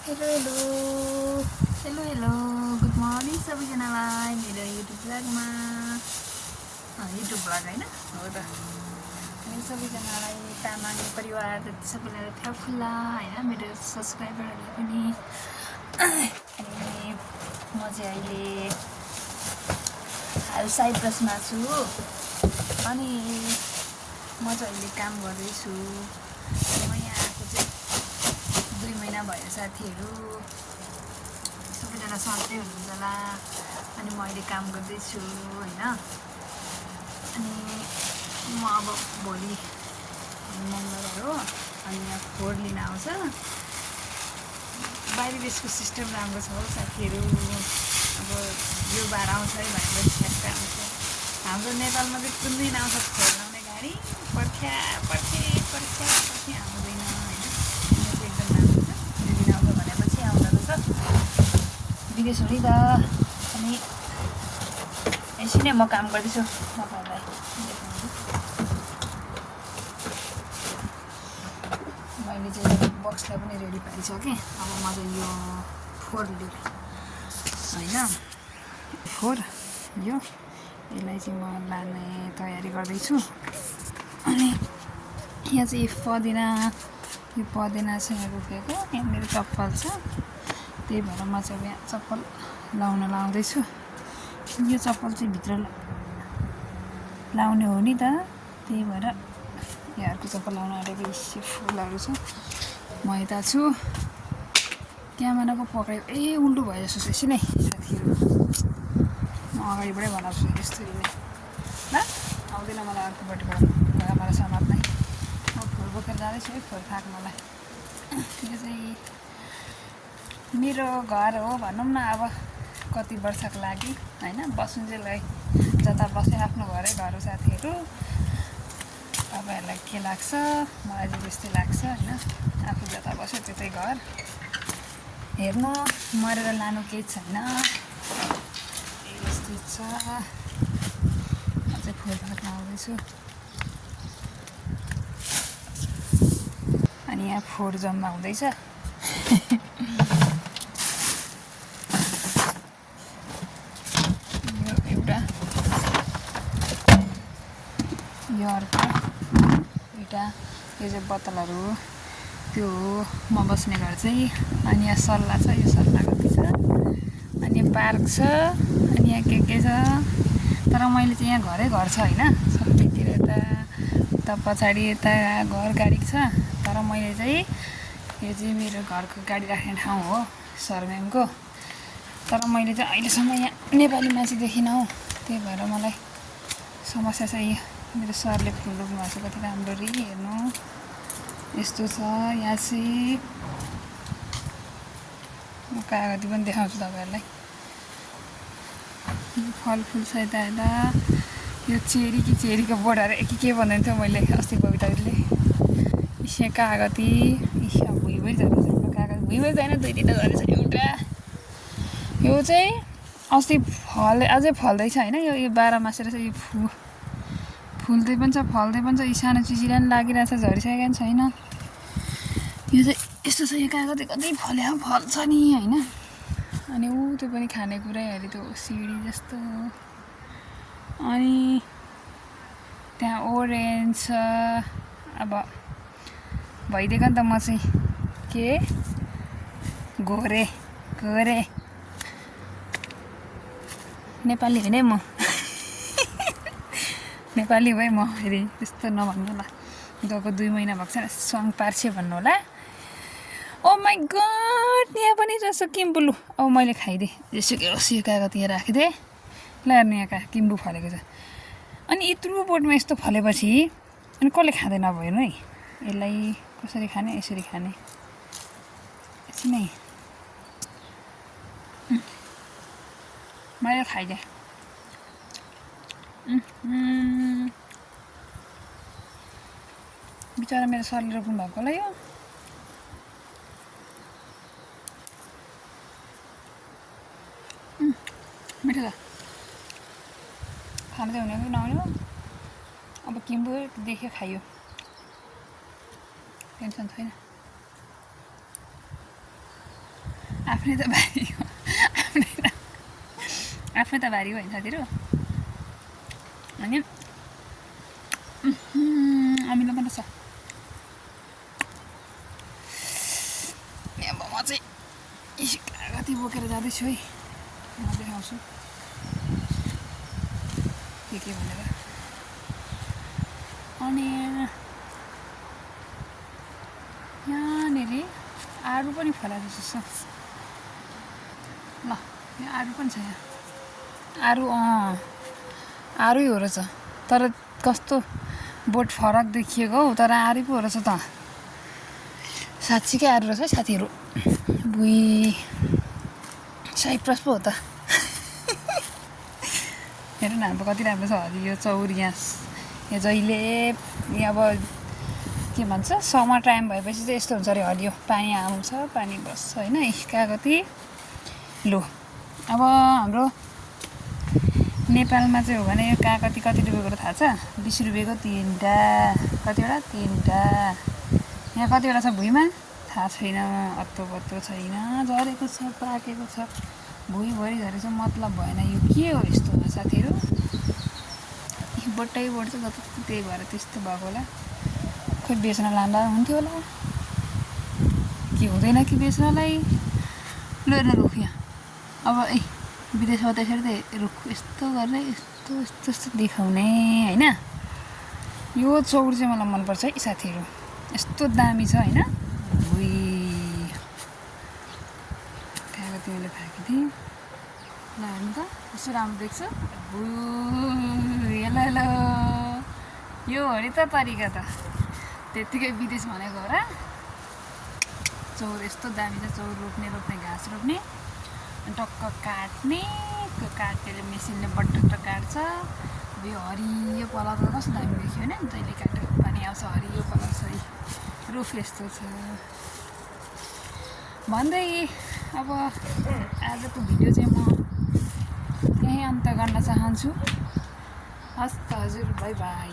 Hello hello hello hello good morning सबैजनालाई मेरो YouTube ब्लगमा YouTube blog होइन हो त अनि सबैजनालाई तामाङ परिवार जति सबैलाई फ्याफुल्ला होइन मेरो सब्सक्राइबरहरूलाई पनि अनि म चाहिँ अहिले हाल साइप्रसमा छु अनि म चाहिँ अहिले काम गर्दैछु। म यहाँ आएको चाहिँ 2 महिना भयो साथीहरू, सबैजना सधैँ हुनुहुन्छ होला। अनि म अहिले काम गर्दैछु होइन। अनि म अब भोलि मङ्गलबार हो अनि यहाँ फोहोर लिन आउँछ। बाहिर देशको सिस्टम राम्रो छ हो साथीहरू। अब यो बार आउँछ है भनेर ठ्याक्क आउँछ। हाम्रो नेपालमा चाहिँ कुनै आउँछ फोहोर ल्याउने गाडी पर्ख्या पर्खे आउँदैन होइन। यो चाहिँ एकदम राम्रो छ। यो दिन आउँछ भनेपछि आउँदो रहेछ विदेश हो नि त। अनि यसरी नै म काम गर्दैछु तपाईँहरूलाई देखाउँछु। मैले चाहिँ बक्सलाई पनि रेडी पारिसकेँ। अब म चाहिँ यो फोहोर लिएर होइन फोहोर यसलाई चाहिँ म लाने तयारी गर्दैछु। अनि यहाँ चाहिँ यो पदिना छ यहाँ रोपेको। यहाँ मेरो चप्पल छ त्यही भएर म चाहिँ यहाँ चप्पल लाउँदैछु। यो चप्पल चाहिँ भित्र लाउने हो नि त, त्यही भएर यहाँहरूको चप्पल लाउन आँटेको। यसो फुलहरू छ। म यता छु क्यामेराको पक्राइ उल्टो भयो जस्तो यसो नै साथीहरू। म अगाडिबाटै बनाउँछु यस्तरी नै ल। आउँदैन मलाई अर्कोपट्टिबाट क्यामेरा समात्नै। म फोहोर बोकेर जाँदैछु है फोहोर खाएको मलाई। यो चाहिँ मेरो घर हो भनौँ न। अब कति वर्षको लागि होइन बस्नुन्जेललाई जता बसे आफ्नो घरै घर हो साथीहरू। तपाईँहरूलाई के लाग्छ? मलाई चाहिँ त्यस्तै लाग्छ होइन। आफू जता बस्यो त्यतै घर। हेर्नु मरेर लानु केही छैन। यस्तै छ। म चाहिँ फोहोर फाक्न आउँदैछु। अनि यहाँ फोहोर जम्मा हुँदैछ। यो अर्को एउटा यो चाहिँ बोतलहरू हो त्यो हो। म बस्ने घर चाहिँ। अनि यहाँ सल्ला छ। यो सल्ला कति छ। अनि यहाँ पार्क छ। अनि यहाँ के छ। तर मैले चाहिँ यहाँ घर छ होइन। सबैतिर यता पछाडि यता घर गाडी छ। तर मैले चाहिँ यो चाहिँ मेरो घरको गाडी राख्ने ठाउँ हो सरमेमको। तर मैले चाहिँ अहिलेसम्म यहाँ नेपाली मान्छे देखिनँ हौ। त्यही भएर मलाई समस्या चाहिँ मेरो सरले फुल रोप्नु भएको छ कति राम्ररी हेर्नु। यस्तो छ। यहाँ चाहिँ म कागती पनि देखाउँछु तपाईँहरूलाई। फलफुल छ यता यता। यो चेरीको बोर्डहरू के भन्दैन थियो मैले अस्ति कविताले। इसे कागती भुइँभरि झरेको छ कागती। भुइँभरि छैन 2-3 झरेको छ एउटा। यो चाहिँ अस्ति अझै फल्दैछ होइन। यो 12 मासे रहेछ। यो फुल्दै पनि छ फल्दै पनि छ। यी सानो चिचिरा पनि लागिरहेछ झरिसकेको पनि छैन। यो चाहिँ यस्तो छ। यो कागती कति फल्छ नि होइन। अनि त्यो पनि खानेकुराहरू त्यो सिडी जस्तो। अनि त्यहाँ ओरेन्ज छ। अब भइदिएको नि त म चाहिँ के घोरे नेपाली होइन है म। नेपाली भए म फेरि त्यस्तो नभन्नु होला। गएको 2 महिना भएको छैन। स्वाङ पार्छे भन्नु होला। ओ माई गड यहाँ पनि रहेछ किम्बुलु। अब मैले खाइदिएँ जेसुकै होस्। यो कागती यहाँ राखिदिएँ ल। हेर्नु यहाँ किम्बु फलेको छ। अनि यत्रो बोटमा यस्तो फलेपछि अनि कसले खाँदैन अब हेर्नु है। यसलाई कसरी खाने? यसरी खाने यसरी नै मैले खाइदिएँ। बिचरा मेरो सरले रोप्नु भएको होला यो। मिठो छ। खानु चाहिँ हुने कि नहुने हो। अब किम्बु देख्यो खाइयो टेन्सन छैन। आफ्नै त भारी हो आफ्नै त भारी हो होइन साथीहरू अनि अमिलो पनि छ अब म चाहिँ कागती बोकेर जाँदैछु है म देखाउँछु के भनेर अनि यहाँनिर आरू पनि फलाएको जस्तो छ ल यहाँ आरू पनि छ यहाँ आरू हो रहेछ तर कस्तो बोट फरक देखिएको हौ तर आरू पो हो रहेछ त साँच्चीकै आरू रहेछ है साथीहरू बुई साइप्रस पो हो त हेर्नु न अब कति राम्रो छ हरियो चौर यहाँ जहिले यहाँ अब के भन्छ समर टाइम भएपछि चाहिँ यस्तो हुन्छ अरे हरियो पानी आउँछ पानी बस्छ होइन कागती लु अब हाम्रो नेपालमा चाहिँ हो भने कागती कति रुपियाँको थाहा छ 20 रुपियाँको 3टा कतिवटा 3टा यहाँ कतिवटा छ भुइँमा थाहा छैन अत्तो पत्तो छैन झरेको छ पाकेको छ भुइँभरि झरेको छ मतलब भएन यो के हो यस्तो साथीहरू बोटै बोट चाहिँ जति त्यही भएर त्यस्तो भएको होला खोइ बेच्न लाँदा हुन्थ्यो होला के हुँदैन कि बेच्नलाई ल हेर्न रुख यहाँ अब विदेशमा त्यसरी त रुख यस्तो गरेर यस्तो यस्तो यस्तो देखाउने होइन यो चौर चाहिँ मलाई मनपर्छ है साथीहरू यस्तो दामी छ होइन भुइ कागती मैले खाएको थिएँ ल हेर्नु त कस्तो राम्रो देख्छ हेलो यो हो नि त तरिका त त्यत्तिकै विदेश भनेको हो र चौर यस्तो दामी छ चौर रोप्ने घाँस रोप्ने टक्क काट्ने त्यो काटेर मेसिनले बट्ट काट्छ यो हरियो कलर त कस्तो दामी देखियो होइन जहिले काटेर पानी आउँछ हरियो कलर छ रुख यस्तो छ भन्दै अब आजको भिडियो चाहिँ म यहीँ अन्त गर्न चाहन्छु हस् त हजुर बाई बाई